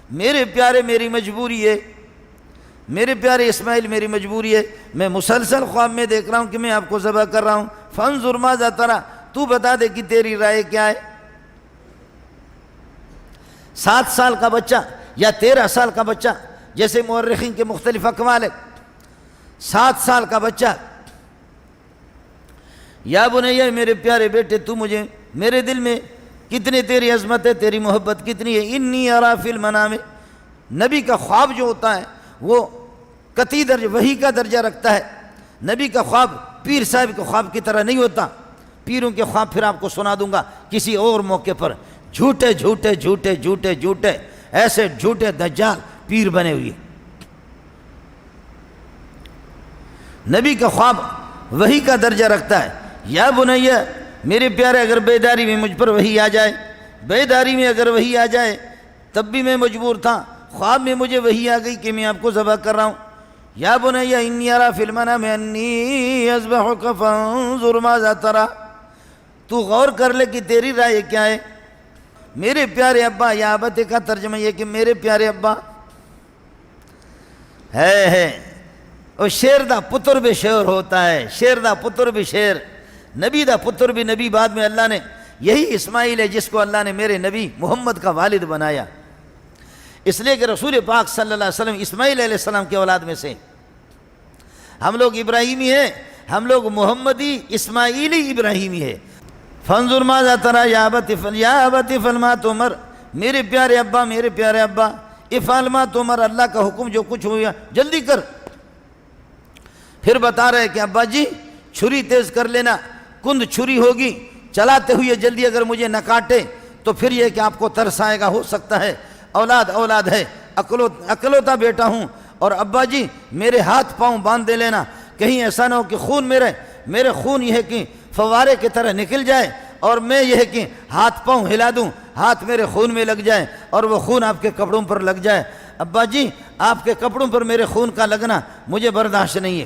میرے پیارے میری مجبوری ہے، میرے پیارے اسماعیل میری مجبوری ہے، میں مسلسل خواب میں دیکھ رہا ہوں کہ میں آپ کو ذبح کر رہا ہوں، فانظر ماذا تری، تو بتا دے کہ تیری رائے کیا ہے۔ 7 سال کا بچہ یا 13 سال کا بچہ، جیسے مورخین کے مختلف اقوال ہے، 7 سال کا بچہ، یا بنیا میرے پیارے بیٹے تو مجھے، میرے دل میں کتنی تیری عظمت ہے، تیری محبت کتنی ہے، انی ارا فی المنام۔ نبی کا خواب جو ہوتا ہے وہ قطعی درجہ وحی کا درجہ رکھتا ہے۔ نبی کا خواب پیر صاحب کے خواب کی طرح نہیں ہوتا۔ پیروں کے خواب پھر آپ کو سنا دوں گا کسی اور موقع پر، جھوٹے جھوٹے جھوٹے جھوٹے جھوٹے ایسے جھوٹے دجال پیر بنے ہوئے۔ نبی کا خواب وحی کا درجہ رکھتا ہے۔ یا بنیا میرے پیارے، اگر بیداری میں مجھ پر وحی آ جائے، بیداری میں اگر وحی آ جائے، تب بھی میں مجبور تھا، خواب میں مجھے وحی آ گئی کہ میں آپ کو ذبح کر رہا ہوں۔ یا بنیا انی ارا فی المنام انی اذبحک فانظر ماذا تری، تو غور کر لے کہ تیری رائے کیا ہے۔ میرے پیارے ابا، یا ابت کا ترجمہ یہ کہ میرے پیارے ابا ہے اور شیر دا پتر بھی شیر ہوتا ہے، شیر دا پتر بھی شیر، نبی دا پتر بھی نبی۔ بعد میں اللہ نے، یہی اسماعیل ہے جس کو اللہ نے میرے نبی محمد کا والد بنایا، اس لیے کہ رسول پاک صلی اللہ علیہ وسلم اسماعیل علیہ السلام کی اولاد میں سے، ہم لوگ ابراہیمی ہیں، ہم لوگ محمدی اسماعیلی ابراہیمی ہے۔ فانظر ماذا تری یا ابت افعل ما تؤمر، میرے پیارے ابا، میرے پیارے ابا، افعل ما تؤمر، اللہ کا حکم جو کچھ ہوا جلدی کر۔ پھر بتا رہے کہ ابا جی چھری تیز کر لینا، کند چھری ہوگی، چلاتے ہوئے جلدی اگر مجھے نہ کاٹے تو پھر یہ کہ آپ کو ترس آئے گا، ہو سکتا ہے اولاد اولاد ہے، اکلوتا بیٹا ہوں، اور ابا جی میرے ہاتھ پاؤں باندھ دے لینا، کہیں ایسا نہ ہو کہ خون میرے خون یہ ہے کہ فوارے کی طرح نکل جائے، اور میں یہ ہے کہ ہاتھ پاؤں ہلا دوں، ہاتھ میرے خون میں لگ جائے اور وہ خون آپ کے کپڑوں پر لگ جائے۔ ابا جی آپ کے کپڑوں پر میرے خون کا لگنا مجھے برداشت نہیں ہے۔